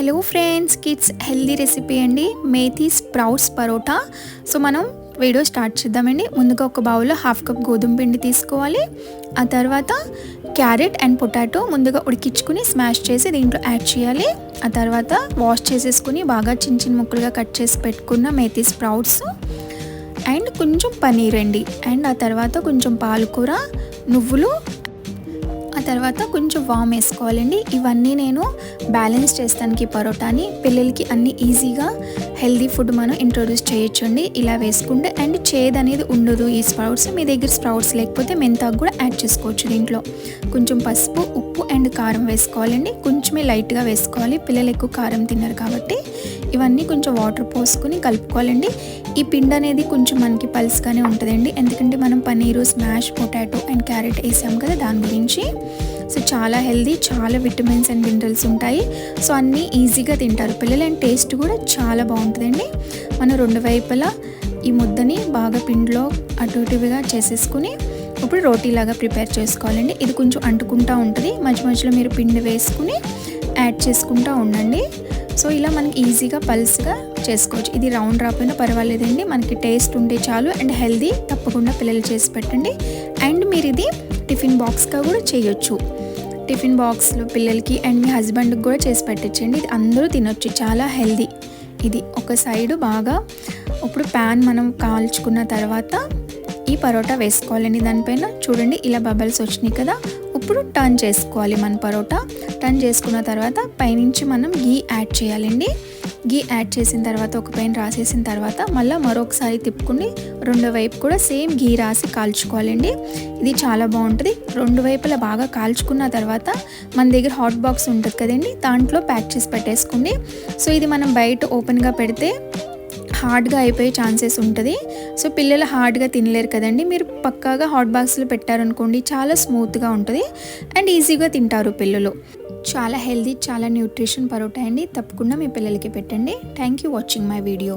Hello friends, kids healthy recipe అండి, methi sprouts parotta. So మనం video start చేద్దామండి. ముందుగా ఒక బౌల్లో 1/2 కప్ గోధుమ పిండి తీసుకోవాలి. ఆ తర్వాత క్యారెట్ అండ్ పొటాటో ముందుగా ఉడికించుకుని స్మాష్ చేసి దీంట్లో యాడ్ చేయాలి. ఆ తర్వాత వాష్ చేసేసుకుని బాగా చిన్న చిన్న ముక్కలుగా కట్ చేసి పెట్టుకున్న మేథీ స్ప్రౌట్స్ అండ్ కొంచెం పనీర్ అండి, అండ్ ఆ తర్వాత కొంచెం పాలకూర, నువ్వులు, ఆ తర్వాత కొంచెం వామ్ వేసుకోవాలండి. ఇవన్నీ నేను బ్యాలెన్స్ చేస్తానికి పరోటాని పిల్లలకి అన్ని ఈజీగా హెల్దీ ఫుడ్ మనం ఇంట్రొడ్యూస్ చేయొచ్చండి ఇలా వేసుకుంటే. అండ్ చేదు అనేది ఉండదు ఈ స్ప్రౌట్స్. మీ దగ్గర స్ప్రౌట్స్ లేకపోతే మెంతాకు కూడా యాడ్ చేసుకోవచ్చు. దీంట్లో కొంచెం పసుపు, ఉప్పు అండ్ కారం వేసుకోవాలండి. కొంచెమే లైట్గా వేసుకోవాలి, పిల్లలు ఎక్కువ కారం తిన్నారు కాబట్టి. ఇవన్నీ కొంచెం వాటర్ పోసుకుని కలుపుకోవాలండి. ఈ పిండి అనేది కొంచెం మనకి పల్స్గానే ఉంటుందండి, ఎందుకంటే మనం paneer, smash potato and carrot వేసాం కదా, దాని గురించి. సో చాలా హెల్దీ, చాలా విటమిన్స్ అండ్ మినరల్స్ ఉంటాయి. సో అన్నీ ఈజీగా తింటారు పిల్లలు, అండ్ టేస్ట్ కూడా చాలా బాగుంటుందండి. మనం రెండు వైపులా ఈ ముద్దని బాగా పిండిలో అటు ఇటుగా చేసేసుకుని ఇప్పుడు రోటీలాగా ప్రిపేర్ చేసుకోవాలండి. ఇది కొంచెం అంటుకుంటూ ఉంటుంది, మధ్య మధ్యలో మీరు పిండి వేసుకుని యాడ్ చేసుకుంటూ ఉండండి. సో ఇలా మనకి ఈజీగా పల్స్గా చేసుకోవచ్చు. ఇది రౌండ్ రాకపోయినా పర్వాలేదండి, మనకి టేస్ట్ ఉంటే చాలు. అండ్ హెల్దీ, తప్పకుండా పిల్లలు చేసి పెట్టండి. అండ్ మీరు ఇది టిఫిన్ బాక్స్గా కూడా చేయొచ్చు. టిఫిన్ బాక్స్లో పిల్లలకి అండ్ మీ హస్బెండ్కి కూడా చేసి పెట్టచ్చండి. ఇది అందరూ తినొచ్చు, చాలా హెల్దీ. ఇది ఒక సైడు బాగా ఇప్పుడు ప్యాన్ మనం కాల్చుకున్న తర్వాత ఈ పరోటా వేసుకోవాలండి. దానిపైన చూడండి ఇలా బబల్స్ వచ్చినాయి కదా, ఇప్పుడు టర్న్ చేసుకోవాలి. మన పరోటా టర్న్ చేసుకున్న తర్వాత పైనుంచి మనం గీ యాడ్ చేయాలండి. గీ యాడ్ చేసిన తర్వాత ఒక పైన రాసేసిన తర్వాత మళ్ళీ మరొకసారి తిప్పుకుని రెండో వైపు కూడా సేమ్ గీ రాసి కాల్చుకోవాలండి. ఇది చాలా బాగుంటుంది. రెండు వైపులా బాగా కాల్చుకున్న తర్వాత మన దగ్గర హాట్ బాక్స్ ఉంటుంది కదండి, దాంట్లో ప్యాక్ చేసి పెట్టేసుకోండి. సో ఇది మనం బయట ఓపెన్గా పెడితే హార్డ్గా అయిపోయే ఛాన్సెస్ ఉంటుంది. సో పిల్లలు హార్డ్గా తినలేరు కదండి, మీరు పక్కాగా హాట్ బాక్స్లో పెట్టారనుకోండి, చాలా స్మూత్గా ఉంటుంది అండ్ ఈజీగా తింటారు పిల్లలు. చాలా హెల్దీ, చాలా న్యూట్రిషన్ పరోటా అండి. తప్పకుండా మీ పిల్లలకి పెట్టండి. Thank you watching my video.